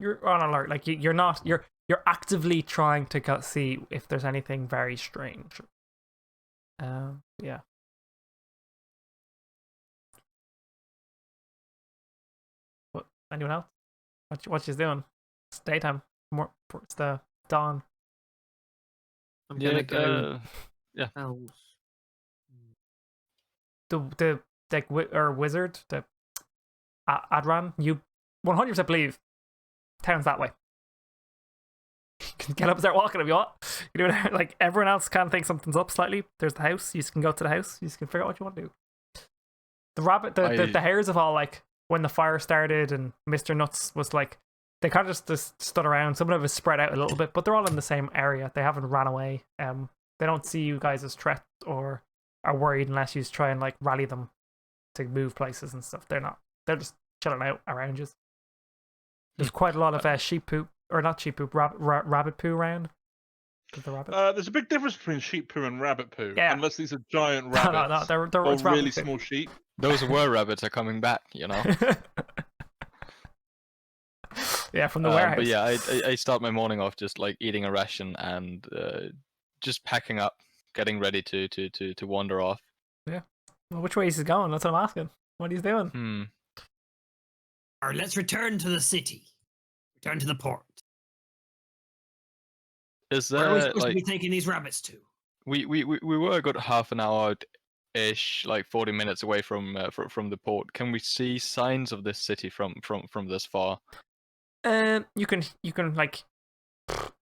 you're on alert. Like you're not you're actively trying to see if there's anything very strange. Yeah. What? Anyone else? What she's doing? It's daytime. It's the dawn. I'm gonna go. Yeah. Owls. The like wizard, the Adran, you 100% believe town's that way. You can get up and start walking if you want. You know, like everyone else can think something's up slightly. There's the house. You can go to the house. You can figure out what you want to do. The rabbit, the hares have all like when the fire started and Mr. Nuts was like they kind of just stood around. Some of them have spread out a little bit, but they're all in the same area. They haven't ran away. They don't see you guys as threat or are worried unless you try and like rally them to move places and stuff. They're not. They're just chilling out around you. There's quite a lot of sheep poop, or not sheep poop, rabbit poo around. The rabbit. There's a big difference between sheep poo and rabbit poo. Yeah. Unless these are giant rabbits. No, they're or it's really rabbit poo. small sheep. Those were rabbits are coming back, you know. Yeah, from the warehouse. But yeah, I start my morning off just like eating a ration and just packing up, getting ready to wander off. Yeah. Well, which way is he going? That's what I'm asking. What he's doing? Or let's return to the city. Return to the port. Is there Where are we supposed like to be taking these rabbits to? we were a good half an hour ish, like 40 minutes away from the port. Can we see signs of this city from this far? You can like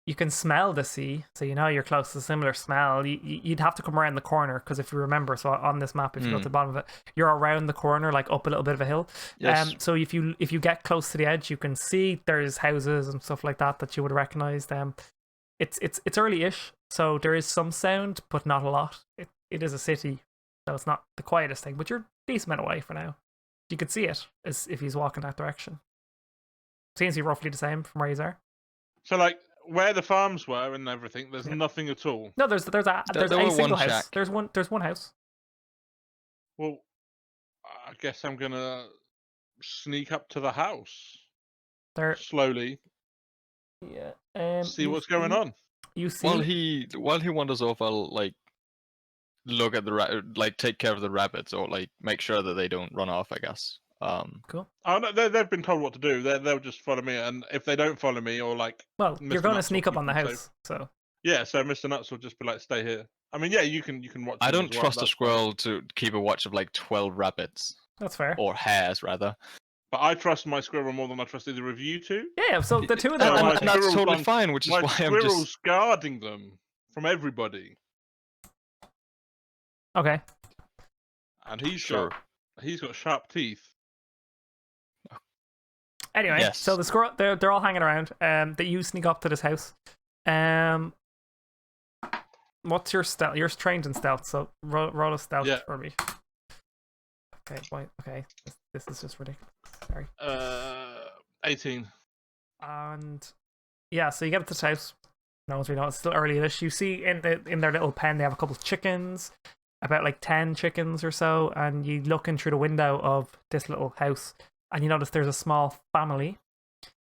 you can smell the sea, so you know you're close to a similar smell. You'd have to come around the corner because if you remember, so on this map, if you go to the bottom of it, you're around the corner, like up a little bit of a hill. Yes. So if you get close to the edge, you can see there's houses and stuff like that you would recognize. It's early-ish, so there is some sound, but not a lot. It is a city, so it's not the quietest thing, but you're a decent amount away for now. You could see it as if he's walking that direction. Seems to be roughly the same from where you are. So like where the farms were and everything, there's nothing at all. No, there's a single house. Shack. There's one house. Well, I guess I'm gonna sneak up to the house slowly. Yeah. See what's going on. You see? While he wanders off, I'll like look at the take care of the rabbits or like make sure that they don't run off. I guess. Cool. Oh no, they've been told what to do. They'll just follow me, and if they don't follow me or like, well, Mr. you're going to Nuts sneak will up on the keep them house, so yeah. So Mr. Nuts will just be like, stay here. I mean, yeah, you can watch. I them don't as well, trust a that's squirrel to keep a watch of like 12 rabbits that's fair. or hares rather. But I trust my squirrel more than I trust either of you two. Yeah, so the two of So them. my And that's squirrel's totally on- fine, which is My why I'm squirrel's just guarding them from everybody, Okay. and he's Sure. got sharp teeth. Anyway, Yes. so the squirrel, they're all hanging around. That you sneak up to this house. What's your stealth? You're trained in stealth, so roll a stealth for me. Okay, wait. Okay, this is just ridiculous. Sorry. 18. And yeah, so you get up to this house. No one's really know it's still early-ish. You see in their little pen they have a couple of chickens, about like 10 chickens or so, and you look in through the window of this little house, and you notice there's a small family.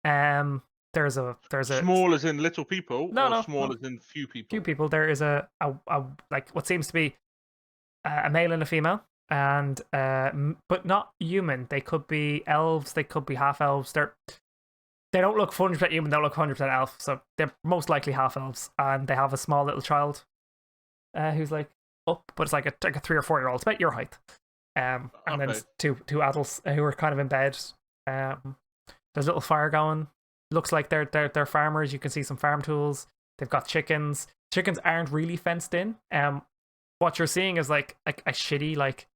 There's a Small as in little people, No, small as in few people. few people. There is a like what seems to be a male and a female, and but not human. They could be elves. They could be half elves. They don't look 100% human. They don't look 100% elf. So they're most likely half elves, and they have a small little child, who's like up, but it's like a 3 or 4 year old. It's about your height. And then two adults who are kind of in bed. There's a little fire going. Looks like they're farmers. You can see some farm tools. They've got chickens. Chickens aren't really fenced in. What you're seeing is like a shitty like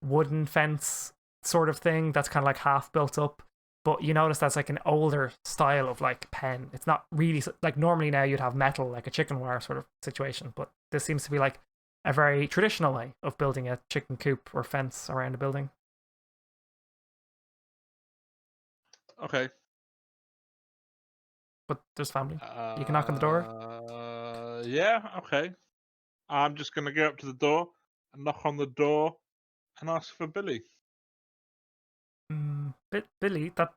wooden fence sort of thing that's kind of like half built up. But you notice that's like an older style of like pen. It's not really like normally now you'd have metal like a chicken wire sort of situation, but this seems to be like a very traditional way of building a chicken coop or fence around a building. Okay. But there's family. You can knock on the door. Yeah, okay. I'm just going to go up to the door and knock on the door and ask for Billy. Billy, that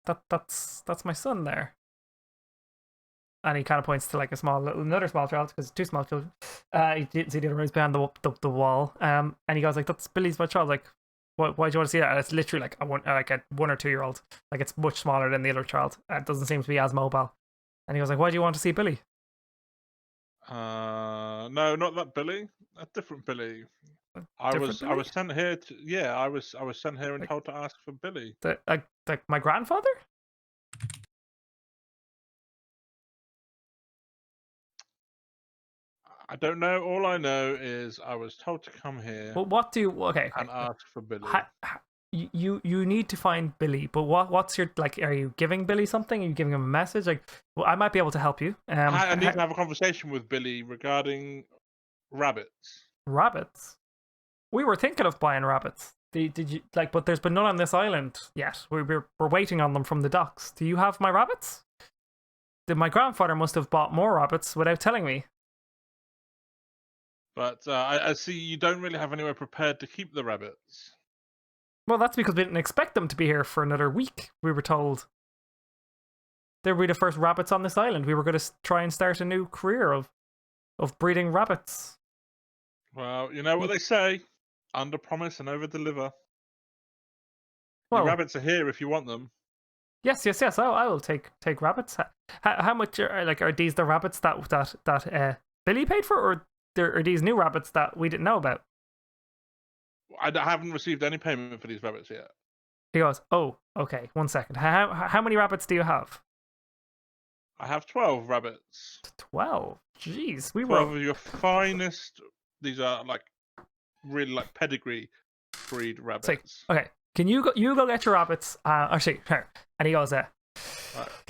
that's my son there. And he kind of points to like another small child because two small children. He didn't see the other ones behind the wall. And he goes like, "That's Billy's my child." Like, why do you want to see that? And it's literally like a 1 or 2 year old. Like it's much smaller than the other child. It doesn't seem to be as mobile. And he goes like, "Why do you want to see Billy?" No, not that Billy. A different Billy. I was sent here to. Yeah, I was sent here and told to ask for Billy. Like my grandfather. I don't know. All I know is I was told to come here Well, what do you? Okay. and ask for Billy. You need to find Billy, but what's your like? Are you giving Billy something? Are you giving him a message? Like, well, I might be able to help you. I need to have a conversation with Billy regarding rabbits. Rabbits. We were thinking of buying rabbits. Did you like? But there's been none on this island yet. We're waiting on them from the docks. Do you have my rabbits? My grandfather must have bought more rabbits without telling me. But I see you don't really have anywhere prepared to keep the rabbits. Well, that's because we didn't expect them to be here for another week. We were told they were the first rabbits on this island. We were going to try and start a new career of breeding rabbits. Well, you know what they say: under promise and over deliver. Well, the rabbits are here if you want them. Yes. I will take rabbits. How much are these the rabbits that Billy paid for, or are these new rabbits that we didn't know about? I haven't received any payment for these rabbits yet. He goes, "Oh, okay. 1 second. How many rabbits do you have?" I have 12 rabbits. 12. Jeez, we 12 were of your finest. These are like really like pedigree breed rabbits. Okay. Can you go get your rabbits? Actually, here. And he goes, Right.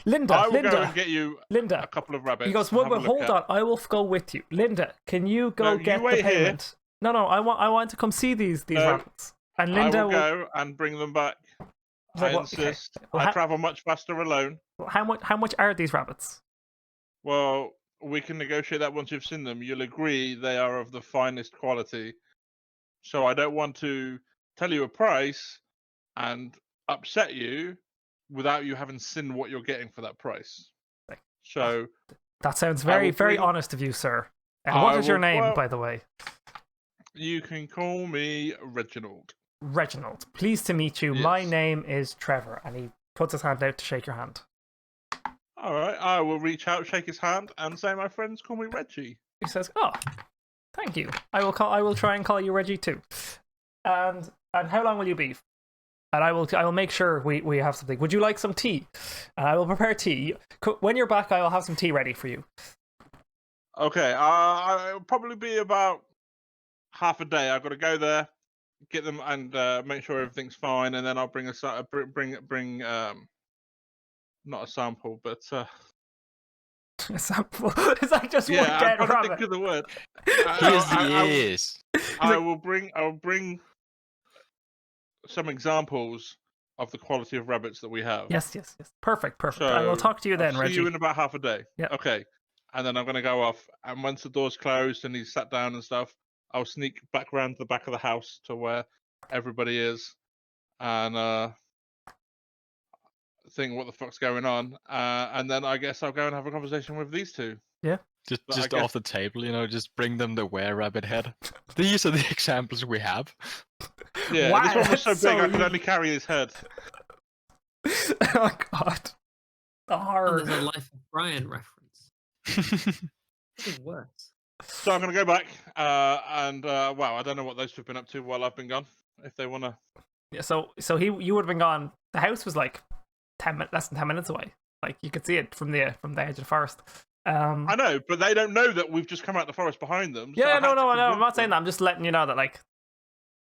Linda, I will Linda, go and get you Linda. a couple of rabbits. He goes, well, hold on. I will go with you. Linda, can you go No, get you the wait here. payment? No, I want to come see these rabbits. And Linda I will go and bring them back. I insist. Okay. Well, I travel much faster alone. How much are these rabbits? Well, we can negotiate that once you've seen them. You'll agree they are of the finest quality. So I don't want to tell you a price and upset you without you having seen what you're getting for that price. So that sounds very honest of you, sir. And what is your name, by the way? You can call me Reginald. Reginald, pleased to meet you. Yes. My name is Trevor, and he puts his hand out to shake your hand. All right, I will reach out, shake his hand, and say my friends call me Reggie. He says, "Oh, thank you. I will try and call you Reggie too." And how long will you be? And I will make sure we have something. Would you like some tea? And I will prepare tea. When you're back, I will have some tea ready for you. Okay, I'll probably be about half a day. I've got to go there, get them, and make sure everything's fine, and then I'll bring not a sample, but a sample. Is that just one I've got rabbit? to think of the word. Here's the ears. I will bring some examples of the quality of rabbits that we have. Yes. Perfect. So I will talk to you then, I'll Reggie. See you in about half a day. Yeah. Okay. And then I'm going to go off. And once the door's closed and he's sat down and stuff, I'll sneak back around to the back of the house to where everybody is, and think what the fuck's going on. And then I guess I'll go and have a conversation with these two. Yeah. Just off the table, just bring them the were-rabbit head. These are the examples we have. Yeah, wow, this one was so big so I could only carry his head. Oh god. Oh, there's a Life of Brian reference. It's worse. So I'm going to go back, and wow, I don't know what those two have been up to while I've been gone. If they want to. Yeah. So you would have been gone. The house was like less than 10 minutes away. Like you could see it from the edge of the forest. I know, but they don't know that we've just come out the forest behind them. So yeah, no, I'm not saying that. I'm just letting you know that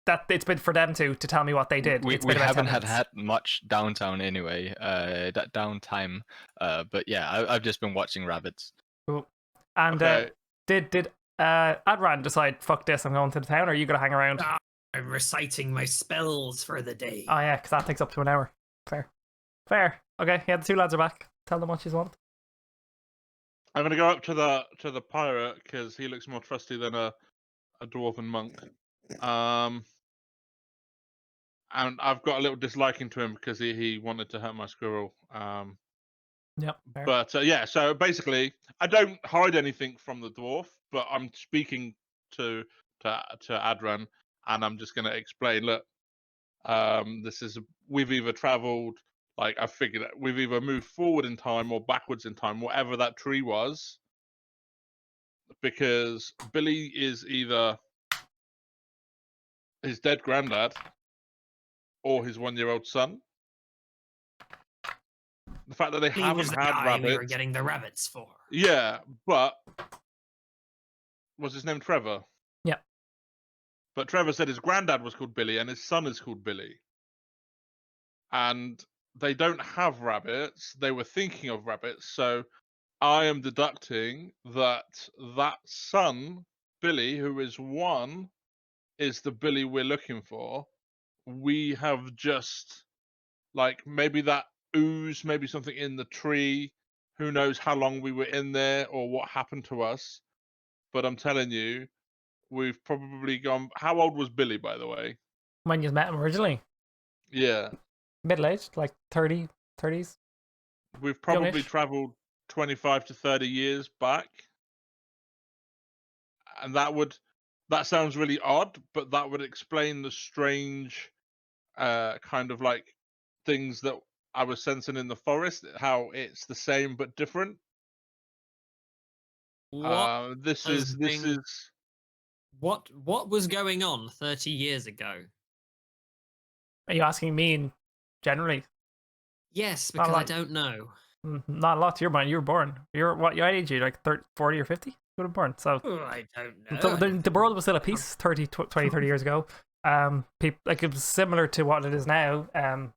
that it's been for them to tell me what they did. We haven't had much downtime anyway. That downtime. But yeah, I've just been watching rabbits. Cool. And okay. Did Adran decide, fuck this, I'm going to the town, or are you gonna hang around? I'm reciting my spells for the day. Oh yeah, because that takes up to an hour. Fair. Okay, yeah, the two lads are back. Tell them what you want. I'm gonna go up to the pirate because he looks more trusty than a dwarven monk. and I've got a little disliking to him because he wanted to hurt my squirrel. Yep. Fair. But yeah, so basically, I don't hide anything from the dwarf, but I'm speaking to Adran, and I'm just going to explain. Look, we've either travelled, like I figured, we've either moved forward in time or backwards in time, whatever that tree was, because Billy is either his dead granddad or his 1-year-old son. The fact that they He haven't was the had guy rabbits. we were getting the rabbits for. Yeah, but was his name Trevor? Yeah. But Trevor said his granddad was called Billy and his son is called Billy. And they don't have rabbits. They were thinking of rabbits. So I am deducting that son, Billy, who is 1, is the Billy we're looking for. We have just, like, maybe that ooze, maybe something in the tree. Who knows how long we were in there or what happened to us. But I'm telling you, we've probably gone. How old was Billy, by the way? When you met him originally, Yeah, middle-aged, like 30s. we've probably Youngish. travelled 25 to 30 years back, and that sounds really odd, but that would explain the strange kind of like things that I was sensing in the forest. How it's the same but different. What This has is been- what was going on 30 years ago? Are you asking me in generally? Yes, Not a because I lot. don't know. Not a lot to your mind. You were born. You're what age are you? Like 30, 40 or 50? You would have born. So I don't know. So I don't the world know. was still at peace 30, 20, 30 years ago. People, like, it was similar to what it is now. A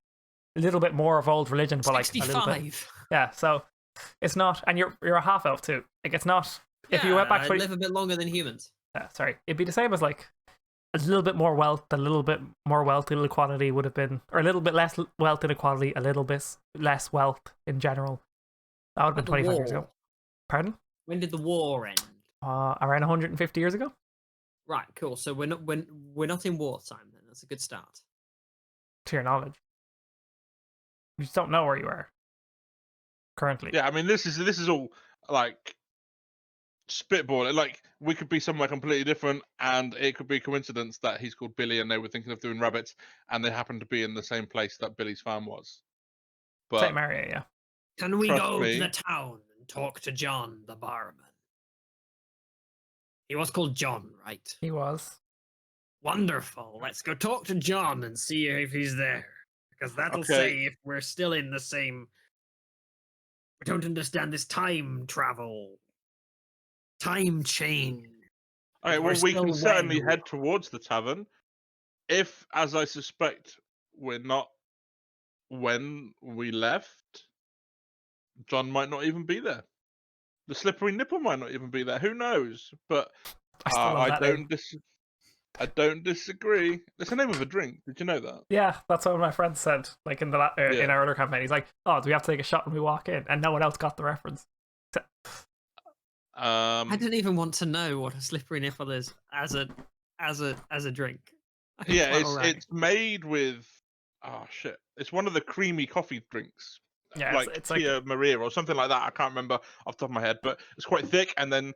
little bit more of old religion, but like a little bit. 65. Yeah, so it's not, and you're a half elf too. Like, it's not. If you went back I 20, live a bit longer than humans. sorry, it'd be the same as like a little bit more wealth, a little bit more wealth inequality would have been, or a little bit less wealth inequality, a little bit less wealth in general. That would have been Like the 25 years ago. war. Pardon? When did the war end? Around 150 years ago. Right, cool. So we're not in wartime then. That's a good start. To your knowledge, you just don't know where you are currently. Yeah, I mean, this is all like spitball. Like, we could be somewhere completely different, and it could be coincidence that he's called Billy and they were thinking of doing rabbits, and they happen to be in the same place that Billy's farm was. But Same area, yeah. Can we Trust go me. to the town and talk to John, the barman? He was called John, right? He was. Wonderful. Let's go talk to John and see if he's there. Because that'll Okay. say if we're still in the same. We don't understand this time travel. Time chain. all right, We're well, we can still certainly when head we towards the tavern. If, as I suspect, we're not when we left, John might not even be there. The slippery nipple might not even be there. Who knows? But I still love that name. I don't disagree. It's the name of a drink. Did you know that? Yeah, that's what my friend said. Like in in our other campaign, he's like, "Oh, do we have to take a shot when we walk in?" And no one else got the reference. I didn't even want to know what a slippery nipple is as a drink. Yeah, Quite alright. it's made with shit. It's one of the creamy coffee drinks. Yeah, Like it's like Tia Maria or something like that. I can't remember off the top of my head, but it's quite thick. And then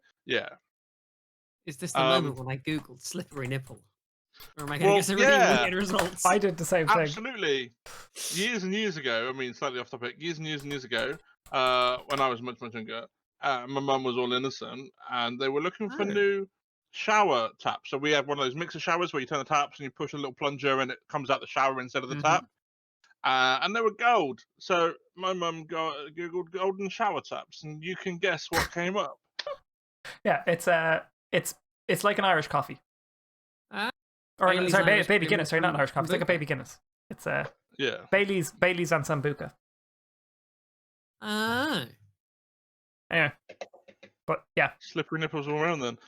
Is this the moment when I googled slippery nipple? Or am I going to Well, get some yeah. really weird results? I did the same thing. absolutely. Years and years ago, I mean, slightly off topic. Years and years ago, when I was much younger, my mum was all innocent, and they were looking for Oh. new shower taps. So we have one of those mixer showers where you turn the taps and you push a little plunger and it comes out the shower instead of the tap. And they were gold. So my mum googled golden shower taps, and you can guess what came up. Yeah, it's like an Irish coffee. Or Bailey's sorry, Irish baby cream Guinness. Sorry, not an from Irish coffee. It's like a Sambuca. baby Guinness. It's Yeah. Bailey's and Sambuca. Oh. Anyway, but yeah, Slippery nipples all around then.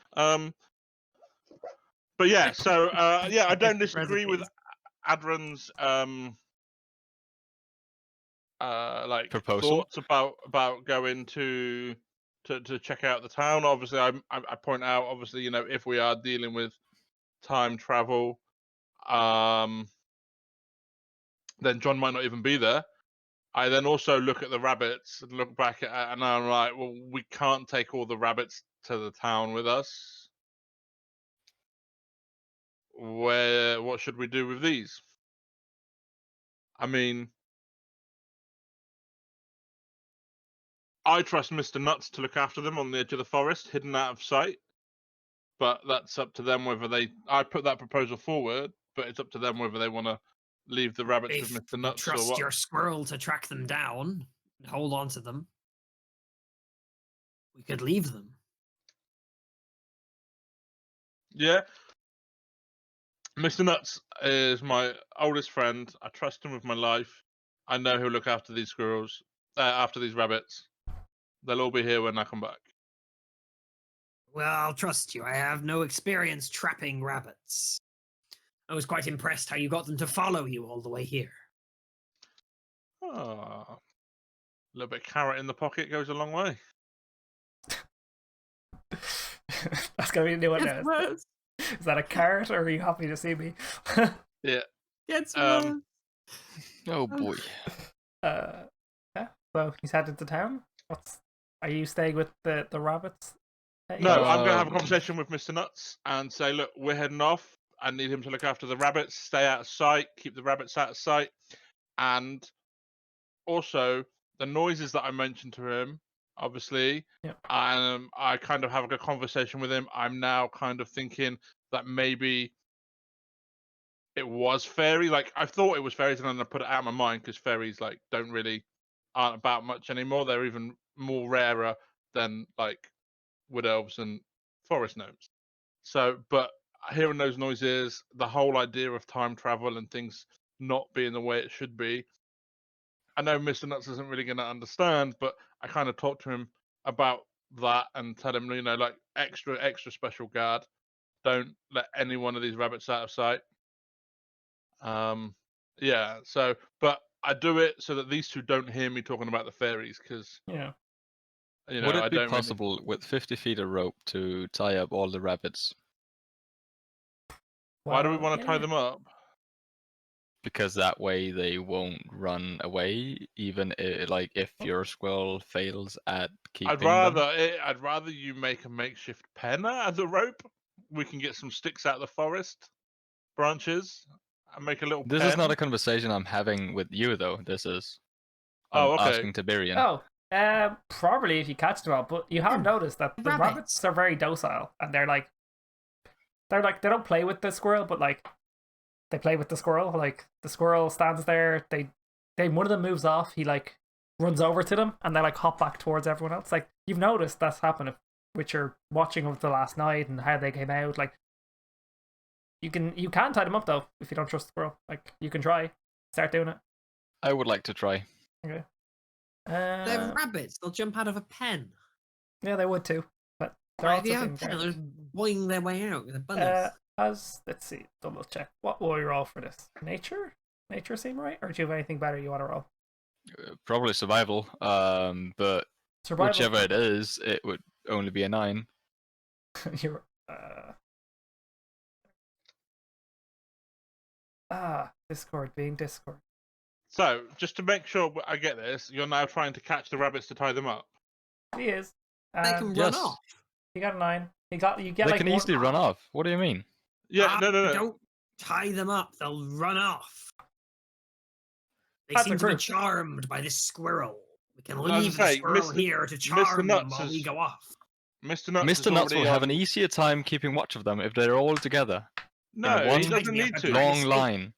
But yeah, so yeah, I don't disagree with Recipes. Adran's like Proposal? thoughts about going to check out the town. Obviously, I point out, obviously, you know, if we are dealing with time travel, then John might not even be there. I then also look at the rabbits and look back at, and I'm like, well, we can't take all the rabbits to the town with us. What should we do with these? I mean, I trust Mr. Nuts to look after them on the edge of the forest, hidden out of sight. But that's up to them whether I put that proposal forward, but it's up to them whether they want to leave the rabbits If with Mr. you Nuts or trust what. your squirrel to track them down and hold on to them, we could leave them. Yeah. Mr. Nuts is my oldest friend. I trust him with my life. I know he'll look after these squirrels, after these rabbits. They'll all be here when I come back. Well, I'll trust you. I have no experience trapping rabbits. I was quite impressed how you got them to follow you all the way here. Oh, a little bit of carrot in the pocket goes a long way. That's gonna be a new one Gets now. worse. Is that a carrot, or are you happy to see me? Yeah. Gets Um, worse. Oh boy. Yeah. So he's headed to town. Are you staying with the rabbits? No, I'm going to have a Um, conversation with Mr. Nuts and say, look, we're heading off. I need him to look after the rabbits, stay out of sight, keep the rabbits out of sight. And also, the noises that I mentioned to him, obviously, Yep. I kind of have a conversation with him. I'm now kind of thinking that maybe it was fairy. Like, I thought it was fairies, and then I put it out of my mind because fairies, like, aren't about much anymore. They're even more rarer than, like, wood elves and forest gnomes. So, but hearing those noises, the whole idea of time travel and things not being the way it should be, I know Mr. Nuts isn't really going to understand, but I kind of talked to him about that and tell him, like extra special guard. Don't let any one of these rabbits out of sight. Yeah. So, but I do it so that these two don't hear me talking about the fairies, because Yeah. Would I it be don't possible with 50 feet of rope to tie up all the rabbits? Why do we Well, want to tie yeah. them up? Because that way they won't run away, even if your squirrel fails at keeping them. I'd rather you make a makeshift pen out of the rope. We can get some sticks out of the forest, branches, and make a little This pen. is not a conversation I'm having with you, though. This is Oh, okay. asking Tiberian. Oh, probably if you catch them all. But you have noticed that the rabbits are very docile, and they're like they don't play with the squirrel, but like they play with the squirrel. Like the squirrel stands there. One of them moves off. He like runs over to them, and they like hop back towards everyone else. Like you've noticed that's happened with your watching of the last night and how they came out. Like you can tie them up though if you don't trust the squirrel. Like you can try start doing it. I would like to try. Okay. They're rabbits. They'll jump out of a pen. Yeah, they would too. But they're Right, also if you have a being pen, guarded. they're just boing their way out with a bunnies. Let's see, double check. What will we roll for this? Nature? Nature seem right? Or do you have anything better you want to roll? Probably survival. But Survival. whichever it is, it would only be a 9. You're, Discord being Discord. So, just to make sure I get this, you're now trying to catch the rabbits to tie them up. He is. They can run yes. off. He got a 9. You get They like can one- easily run off. What do you mean? Yeah, no. Don't tie them up. They'll run off. They That's seem a to be group. charmed by this squirrel. We can I was leave gonna the say, squirrel Mr. here to charm them Nuts while we is- go off. Mr. Nuts, Mr. is Nuts will already have on- an easier time keeping watch of them if they're all together. No, one he doesn't need to. Long- Long stick. line.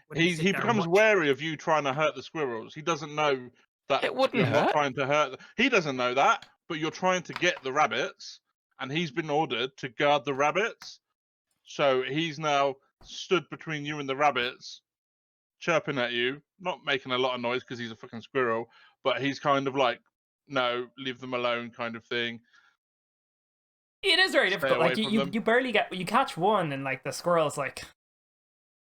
When you He sit there and becomes watch- wary of you trying to hurt the squirrels. He doesn't know that It wouldn't you're not hurt. trying to hurt them. He doesn't know that, but you're trying to get the rabbits, and he's been ordered to guard the rabbits. So he's now stood between you and the rabbits, chirping at you, not making a lot of noise because he's a fucking squirrel, but he's kind of like, no, leave them alone kind of thing. It is very Stay difficult. away Like from you them. barely you catch one, and like the squirrel's like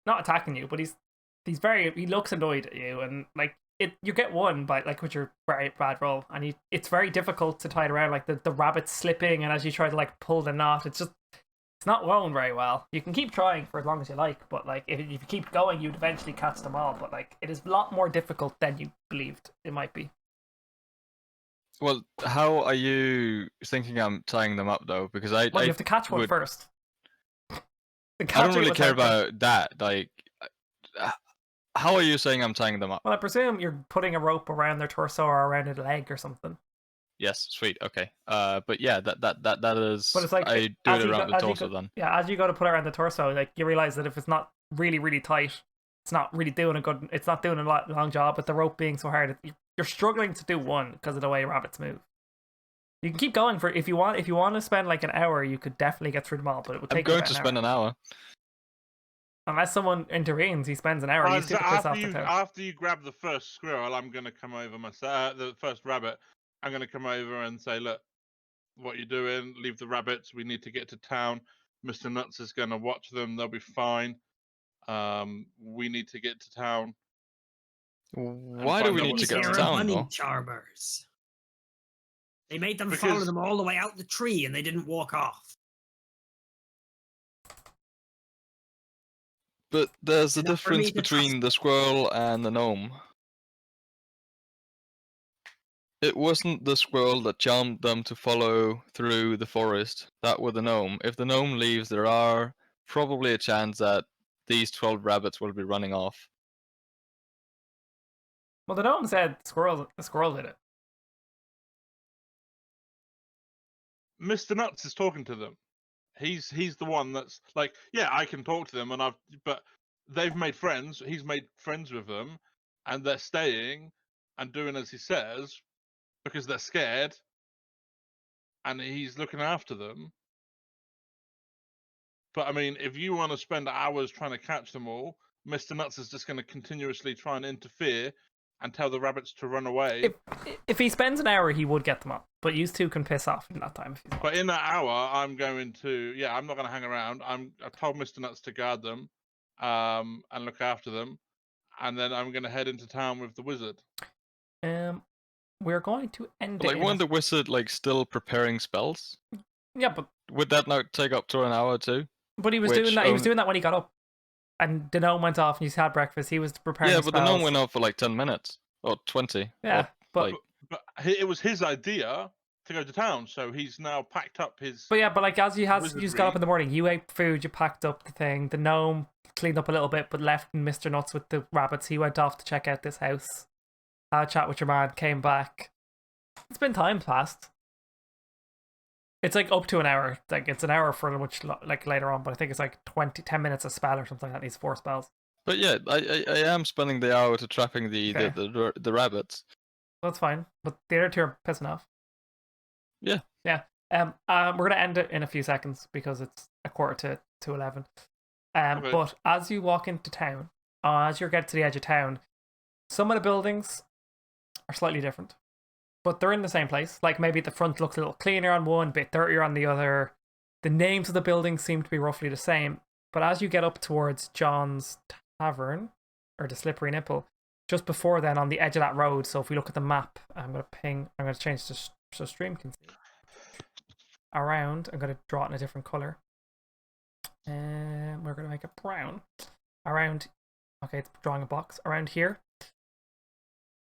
not attacking you, but he looks annoyed at you, and like you get one by like with your very bad roll, and it's very difficult to tie it around. Like the rabbit's slipping, and as you try to like pull the knot, it's just It's not going very well. You can keep trying for as long as you like, but like if you keep going, you'd eventually catch them all. But like it is a lot more difficult than you believed it might be. Well, how are you thinking I'm tying them up though? Because Well, you have to catch one would- first. I don't really care about that. Like, how are you saying I'm tying them up? Well, I presume you're putting a rope around their torso or around a leg or something. Yes, sweet, okay. But yeah, that is. But it's like I do as it you around go- the as you torso go- then. Yeah, as you go to put it around the torso, like you realize that if it's not really really tight, it's not really doing a good. It's not doing a long job. With the rope being so hard, you're struggling to do one because of the way rabbits move. You can keep going for if you want. If you want to spend like an hour, you could definitely get through them all. But it would I'm take you going about to an spend hour. an hour. Unless someone intervenes, he spends an hour. You So still piss off the town. after you grab the first squirrel, I'm gonna come over myself. The first rabbit, I'm gonna come over and say, look, what you doing? Leave the rabbits. We need to get to town. Mr. Nuts is gonna watch them. They'll be fine. We need to get to town. Why do we find out need to These get to here are town honey though? charmers. They made them follow Because- them all the way out the tree, and they didn't walk off. But there's a Enough for me difference to trust between the squirrel and the gnome. It wasn't the squirrel that charmed them to follow through the forest. That were the gnome. If the gnome leaves, there are probably a chance that these 12 rabbits will be running off. Well, the gnome said the squirrel did it. Mr. Nuts is talking to them. He's the one that's like, yeah, I can talk to them, but they've made friends. He's made friends with them, and they're staying and doing as he says because they're scared, and he's looking after them. But I mean, if you want to spend hours trying to catch them all, Mr. Nuts is just going to continuously try and interfere and tell the rabbits to run away. If he spends an hour, he would get them up. But you two can piss off in that time if you want. But in that hour, I'm going to, I'm not going to hang around. I've told Mr. Nuts to guard them, and look after them, and then I'm going to head into town with the wizard. We're going to end Like, it. wasn't the wizard like still preparing spells? Yeah, but Would that not take up to an hour too? he was Which doing that. He was only- doing that when he got up, and the gnome went off and he's had breakfast. He was preparing. Yeah, but the gnome spells. went off for like 10 minutes or 20. Yeah, or, but like, But it was his idea to go to town, so he's now packed up his. But like as you just got Wizardry. up in the morning, you ate food, you packed up the thing. The gnome cleaned up a little bit, but left Mr. Nuts with the rabbits. He went off to check out this house, had a chat with your man, came back. It's been time passed. It's like up to an hour. Like it's an hour for much like later on, but I think it's like 10 minutes a spell or something that needs 4 spells. But yeah, I am spending the hour to trapping Okay. the rabbits. That's fine. But the other two are pissing off. Yeah. Yeah. We're gonna end it in a few seconds because it's a quarter to 11. Okay. But as you walk into town, as you get to the edge of town, some of the buildings are slightly different, but they're in the same place. Like maybe the front looks a little cleaner on one, a bit dirtier on the other. The names of the buildings seem to be roughly the same. But as you get up towards John's Tavern, or the Slippery Nipple, just before then on the edge of that road, so if we look at the map, I'm going to change this so stream can see. Around, I'm going to draw it in a different colour. And we're going to make it brown. Around, okay, it's drawing a box. Around here,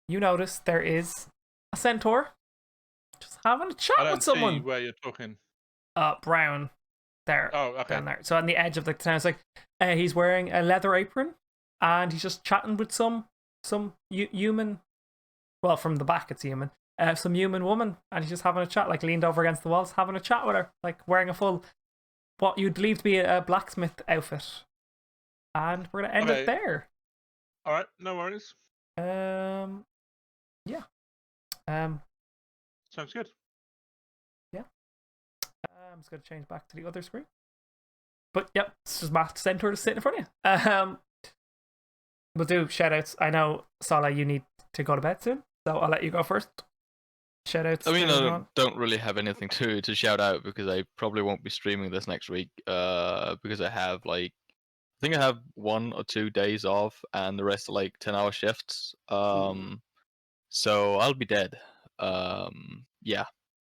you notice there is a centaur just having a chat I don't with someone. see where you're talking. Brown. There. Oh, okay. Down there. So on the edge of the town, it's like he's wearing a leather apron and he's just chatting with some human. Well, from the back, it's human. Some human woman, and he's just having a chat, like leaned over against the walls, having a chat with her, like wearing a full, what you'd believe to be a blacksmith outfit. And we're gonna end it Okay. there. All right, no worries. Yeah. Sounds good. I'm just gonna change back to the other screen. But yep, it's just Matt Centaur to sit in front of you. We'll do shout outs. I know, Salah, you need to go to bed soon, so I'll let you go first. Shout outs. I mean, I don't really have anything to shout out because I probably won't be streaming this next week. Because I have I think I have 1 or 2 days off, and the rest are like 10-hour shifts. So I'll be dead. Yeah.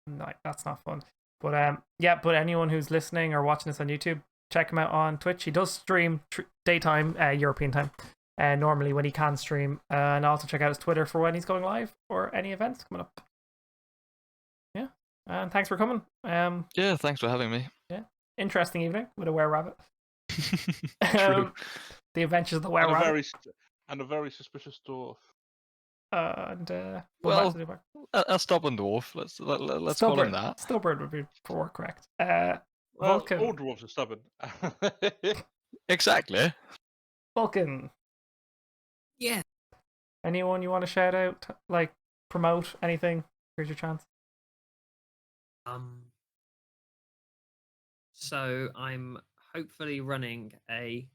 No, that's not fun. But yeah, but anyone who's listening or watching this on YouTube, check him out on Twitch. He does stream daytime, European time, normally when he can stream. And also check out his Twitter for when he's going live or any events coming up. Yeah, and thanks for coming. Yeah, thanks for having me. Yeah, interesting evening with a were-rabbit. True. The Adventures of the Were-Rabbit. And a very suspicious dwarf. And Well, a stubborn dwarf. Let's call him that. Stubborn would be more correct. Well, Vulcan. all dwarves are stubborn. Exactly. Vulcan. Yeah. Anyone you want to shout out, like promote anything? Here's your chance. So I'm hopefully running a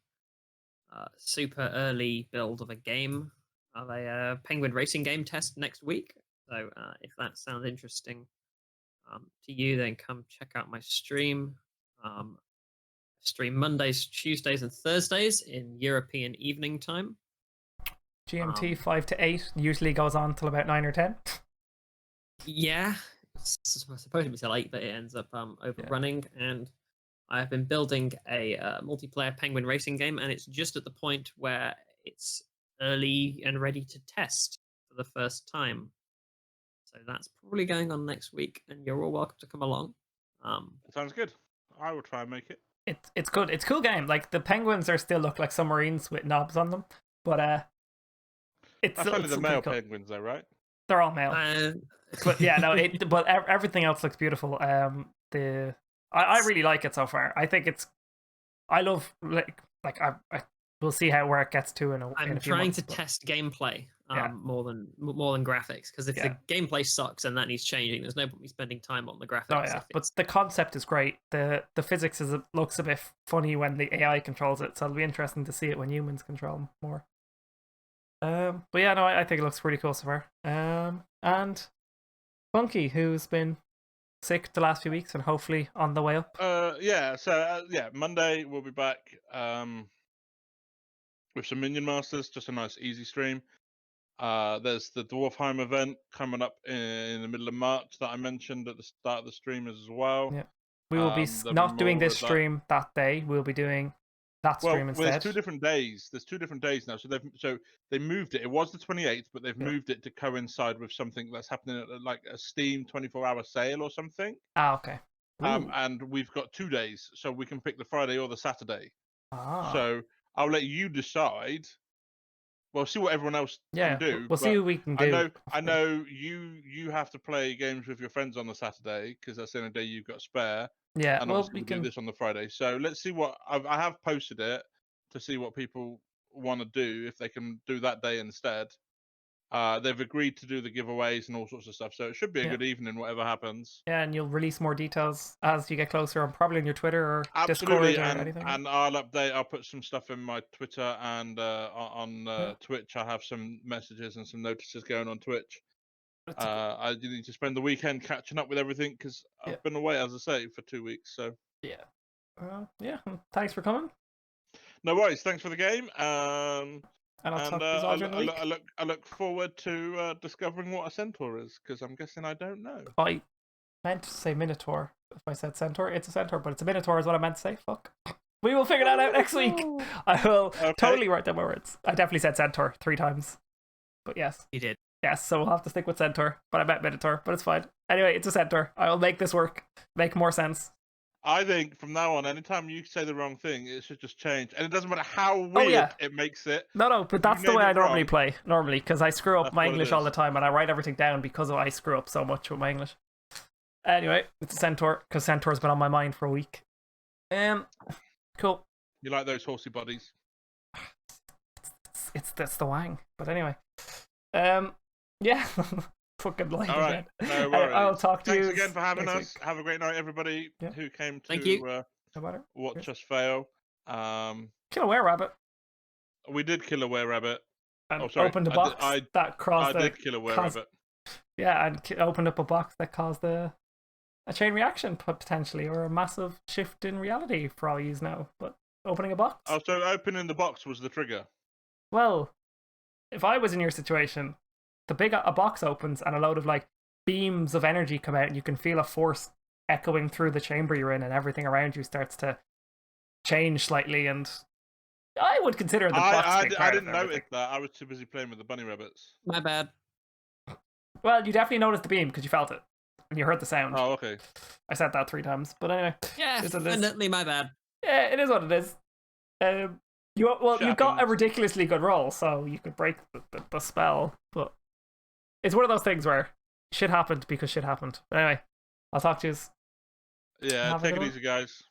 super early build of a game, of a penguin racing game test next week. So if that sounds interesting to you, then come check out my stream. Stream Mondays, Tuesdays, and Thursdays in European evening time. GMT 5 to 8 usually goes on till about 9 or 10. Yeah, it's supposed to be till 8, but it ends up overrunning. And I've been building a multiplayer penguin racing game, and it's just at the point where it's early and ready to test for the first time. So that's probably going on next week, and you're all welcome to come along. Sounds good. I will try and make it. It's good. It's a cool game. Like the penguins still look like submarines with knobs on them, but it's That's only the male cool. penguins, though, right? They're all male. But yeah, no. But everything else looks beautiful. I really like it so far. I think it's. I love I we'll see where it gets to in a I'm few trying months, to but... test gameplay Yeah. more than graphics, because if the gameplay sucks and that needs changing, there's no point me spending time on the graphics. Oh yeah, but the concept is great. The physics looks a bit funny when the AI controls it, so it'll be interesting to see it when humans control them more. But yeah, no, I think it looks pretty cool so far. And Funky, who's been sick the last few weeks and hopefully on the way up. Monday we'll be back with some Minion Masters, just a nice easy stream. There's the Dwarfheim event coming up in the middle of March that I mentioned at the start of the stream as well. Yeah, we will be not doing this stream that day. We'll be doing that stream instead. Well, there's 2 different days. There's 2 different days now. So they moved it. It was the 28th, but they've moved it to coincide with something that's happening at like a Steam 24-hour sale or something. Ah, okay. And we've got 2 days, so we can pick the Friday or the Saturday. Ah. So I'll let you decide. Well, see what everyone else can do. We'll see what we can do. I know you have to play games with your friends on the Saturday because that's the only day you've got spare. Yeah, and well, we can do this on the Friday. So let's see what I have posted it to see what people want to do if they can do that day instead. They've agreed to do the giveaways and all sorts of stuff, so it should be a good evening, whatever happens. Yeah, and you'll release more details as you get closer, probably on your Twitter or Absolutely, Discord or anything. And I'll update. I'll put some stuff in my Twitter and on Twitch. I have some messages and some notices going on Twitch. I need to spend the weekend catching up with everything because I've been away, as I say, for 2 weeks. So yeah. Thanks for coming. No worries. Thanks for the game. And I'll talk to you all during the week. I look forward to discovering what a centaur is, because I'm guessing I don't know. I meant to say minotaur. If I said centaur, it's a centaur, but it's a minotaur is what I meant to say. Fuck. We will figure that out next week. I will totally write down my words. I definitely said centaur 3 times. But yes. You did. Yes, so we'll have to stick with centaur. But I meant minotaur, but it's fine. Anyway, it's a centaur. I will make this work. Make more sense. I think from now on, anytime you say the wrong thing, it should just change. And it doesn't matter how weird it makes it. No, but that's the way I normally play. Normally, because I screw up my English all the time and I write everything down because I screw up so much with my English. Anyway, it's a centaur, because centaur's been on my mind for a week. Cool. You like those horsey bodies? That's the wang. But anyway. Yeah. Fucking light again. No worries. I'll talk to you. Thanks again for having us. Week. Have a great night, everybody who came to watch us fail. Kill a were-rabbit. We did kill a were-rabbit. And opened a box that caused I did kill a were-rabbit. Yeah, and opened up a box that caused a chain reaction potentially, or a massive shift in reality for all you know. But opening a box. Oh, so opening the box was the trigger. Well, if I was in your situation, a box opens and a load of beams of energy come out, and you can feel a force echoing through the chamber you're in, and everything around you starts to change slightly. And I would consider the box I big part didn't of everything. notice that. I was too busy playing with the bunny rabbits. My bad. Well, you definitely noticed the beam because you felt it and you heard the sound. Oh, okay. I said that 3 times, but anyway. Yeah, It's a list. definitely my bad. Yeah, it is what it is. You got a Happens. ridiculously good roll, so you could break the spell. But it's one of those things where shit happened because shit happened. But anyway, I'll talk to you. Yeah, Have a take good it one. easy, guys.